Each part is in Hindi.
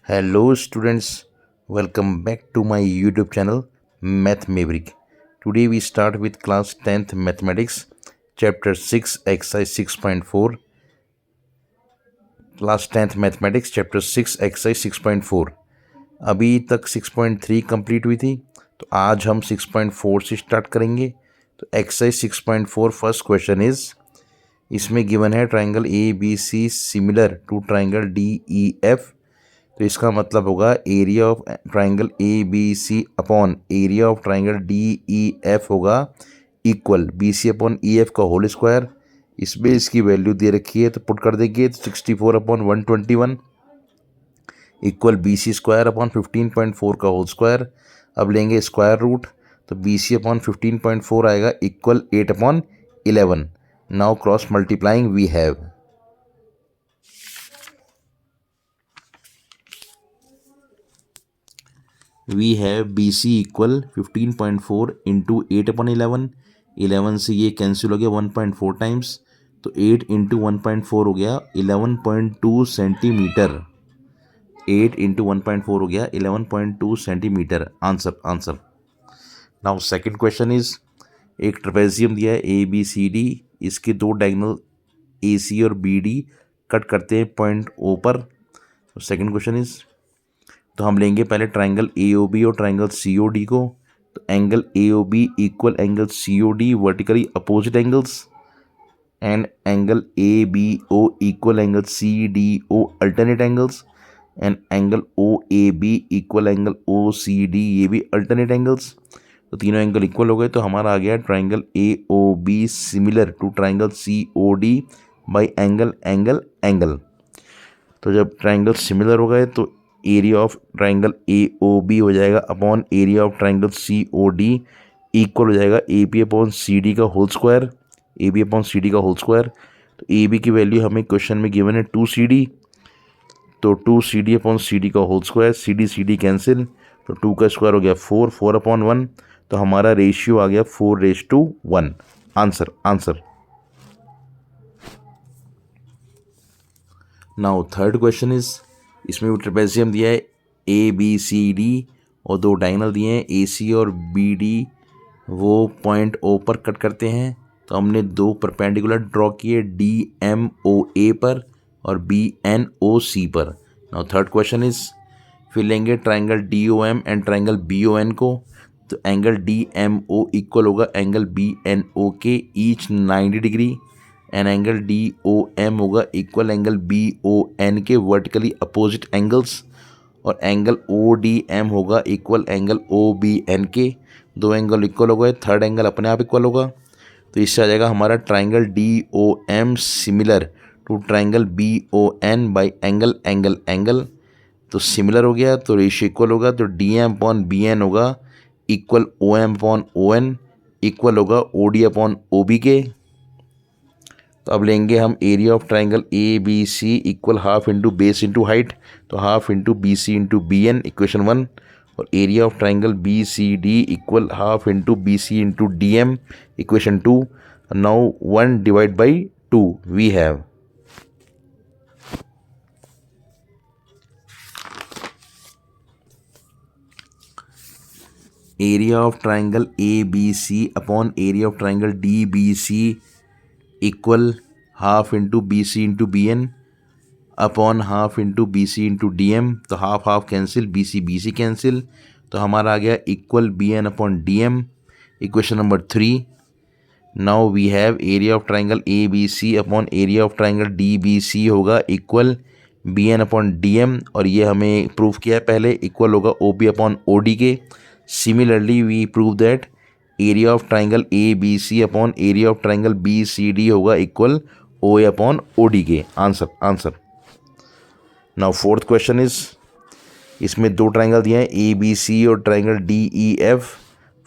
Hello students, welcome back to my YouTube channel Math Maverick. Today we start with class 10th Mathematics, chapter 6, exercise 6.4. Class 10th Mathematics, chapter 6, exercise 6.4. अभी तक 6.3 कंप्लीट हुई थी, तो आज हम 6.4 से स्टार्ट करेंगे। तो एक्सरसाइज 6.4 फर्स्ट क्वेश्चन इज, इसमें गिवन है triangle A B C similar to triangle D E F. तो इसका मतलब होगा area of triangle A B C upon area of triangle D E F होगा equal B C upon E F का होल स्क्वायर। इसमें इसकी वैल्यू दे रखी है तो पुट कर देंगे, तो 64 upon 121 equal B C square upon 15.4 का होल स्क्वायर। अब लेंगे स्क्वायर रूट, तो बी सी अपॉन 15.4 आएगा equal 8 upon 11। Now cross multiplying we have B C equal 15.4 into 8 upon 11। 11 से ये कैंसिल हो गया 1.4 टाइम्स, तो 8 इंटू 1.4 हो गया 11.2 सेंटीमीटर। 8 इंटू 1.4 हो गया 11.2 centimetre. Answer. Now second question is, एक ट्रेपेजियम दिया है ए बी सी डी, इसके दो डायगोनल ए सी और बी डी कट करते हैं पॉइंट ओ पर। सेकंड क्वेश्चन इज, तो हम लेंगे पहले ट्राइंगल ए ओ बी और ट्राइंगल सी ओ डी को। तो angle A O B equal angle C O D vertically opposite angles, and angle A B O equal angle C D O alternate angles, and angle O A B equal angle O C D, ये भी अल्टरनेट एंगल्स। तो तीनों एंगल इक्वल हो गए, तो हमारा आ गया triangle A O B similar to triangle C O D by angle. तो जब ट्राइंगल सिमिलर हो गए तो area of triangle A O B हो जाएगा upon area of triangle C O D equal हो जाएगा A B upon C D का whole square. A B upon C D का होल स्क्वायर, तो ए बी की वैल्यू हमें क्वेश्चन में गिवन है 2 सी डी, तो 2 C D upon C D का whole square, C D cancel, तो 2 का स्क्वायर हो गया 4, 4 अपॉन 1, तो हमारा रेशियो आ गया 4:1। Answer. Now third question is, इसमें भी ट्रेपेजियम दिया है ए बी सी डी और दो डायगोनल दिए हैं ए सी और बी डी, वो पॉइंट ओ पर कट करते हैं। तो हमने दो परपेंडिकुलर ड्रॉ किए डी एम ओ ए पर और बी एन ओ सी पर। नाउ थर्ड क्वेश्चन इज, फिर लेंगे triangle D O M and triangle B O N को। तो angle D M O equal होगा एंगल बी एन ओ के each 90 degree, and angle D O M होगा equal angle B O N के वर्टिकली अपोजिट एंगल्स, और एंगल ओ डी एम होगा equal angle O B N के। दो एंगल इक्वल हो गए, थर्ड एंगल अपने आप इक्वल होगा, तो इससे आ जाएगा हमारा triangle D O M similar to triangle B O N by angle. तो सिमिलर हो गया तो रेशियो इक्वल होगा, तो D M upon B N होगा equal O M upon O N equal होगा O D upon O B के। तो अब लेंगे हम area of triangle A B C equal half into base into height, तो half into B C into B N equation 1, और area of triangle B C D equal half into B C into D M equation 2। Now 1 divide by 2 we have area of triangle A B C upon area of triangle D B C equal half into B C into B N upon half into B C into D M, तो half half cancel, B C cancel, तो हमारा आ गया equal B N upon D M equation number 3। Now we have area of triangle A B C upon area of triangle D B C होगा equal B N upon D M, और ये हमें प्रूव किया है पहले, इक्वल होगा O B upon O D के। Similarly we prove that area of triangle A B C upon area of triangle B C D होगा equal O A upon O D के। Answer. Now fourth question is, इसमें दो ट्राइंगल दिए हैं ए बी सी और triangle D E F.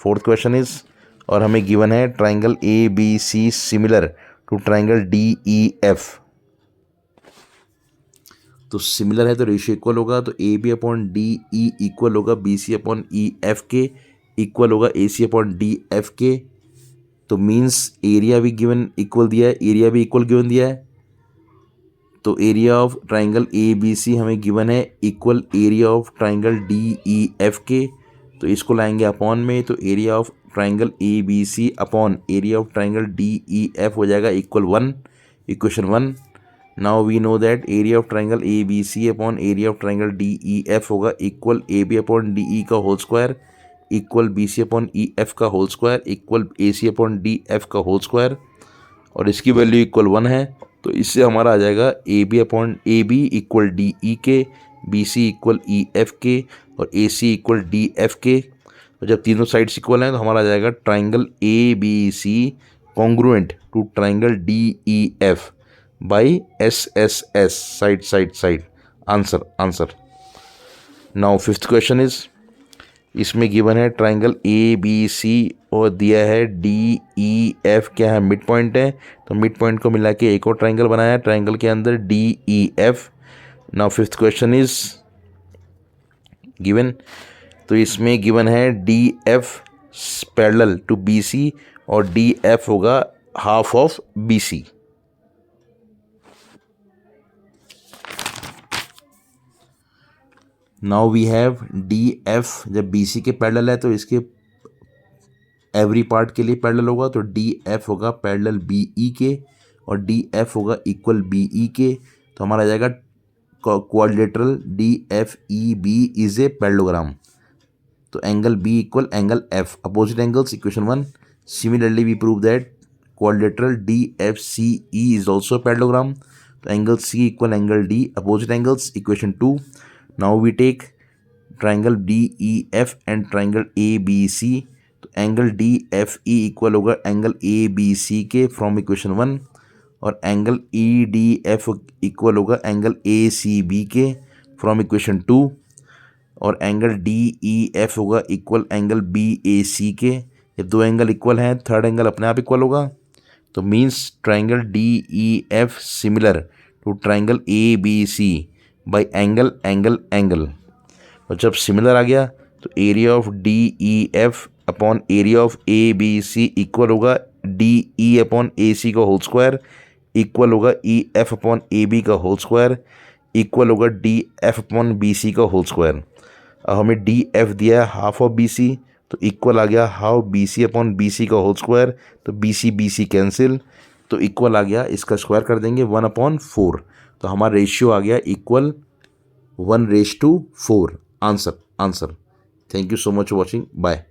Fourth question is, और हमें गिवन है triangle A B C similar to triangle D E F. तो सिमिलर है तो रेशियो इक्वल होगा, तो A B upon D E equal होगा B C upon E F के इक्वल होगा A C upon D F के। तो मीन्स एरिया भी गिवन इक्वल दिया है, एरिया भी इक्वल गिवन दिया है, तो area of triangle A B C हमें गिवन है equal area of triangle D E F के, तो इसको लाएंगे अपॉन में, तो area of triangle A B C upon area of triangle D E F हो जाएगा equal 1, equation 1। Now we know that area of triangle A B C upon area of triangle D E F होगा equal A B upon D E का whole square equal B C upon E F का whole square equal A C upon D F का होल स्क्वायर, और इसकी वैल्यू इक्वल 1 है। तो इससे हमारा आ जाएगा A B upon A B equal D E के, B C equal E F के और A C equal D F के। तो जब तीनों साइड्स इक्वल हैं तो हमारा आ जाएगा triangle A B C congruent to triangle D E F by S S S, side side side. Answer answer. Now fifth question is, इसमें गिवन है ट्राइंगल ए बी सी और दिया है डी ई एफ, क्या है मिड पॉइंट है, तो मिड पॉइंट को मिला के एक और ट्राइंगल बनाया है, ट्राइंगल के अंदर D E F. Now fifth question is given, तो इसमें गिवन है D F parallel to B C और डी एफ होगा half of B C. Now we have D F, जब बी सी के पैरेलल है तो इसके एवरी पार्ट के लिए पैरेलल होगा, तो डी एफ होगा पैरेलल बी ई के और डी एफ होगा इक्वल बी ई के। तो हमारा आ जाएगा quadrilateral D F E B is a parallelogram, तो angle B equal angle F, opposite angles, equation 1। Similarly we prove that quadrilateral D F C E is also parallelogram, तो angle C equal angle D, opposite angles, equation 2। Now we take triangle DEF and triangle ABC, तो एंगल DFE इक्वल होगा एंगल ABC के फ्रॉम इक्वेशन 1, और एंगल EDF इक्वल होगा एंगल ACB के फ्रॉम इक्वेशन 2, और एंगल DEF होगा इक्वल एंगल BAC के। ये दो एंगल इक्वल हैं, थर्ड एंगल अपने आप इक्वल होगा, तो means triangle DEF similar to triangle ABC by angle angle angle. और जब सिमिलर आ गया तो area of D E F upon area of A B C equal होगा D E upon A C का होल स्क्वायर इक्वल होगा E F upon A B का होल स्क्वायर इक्वल होगा D F upon B C का होल स्क्वायर। अब हमें डी एफ दिया है हाफ ऑफ बी सी, तो इक्वल आ गया half B C upon B C का होल स्क्वायर, तो बी सी कैंसिल, तो इक्वल आ गया, इसका स्क्वायर कर देंगे 1/4, तो हमारा रेशियो आ गया equal 1:4। Answer answer. Thank you so much for watching, bye.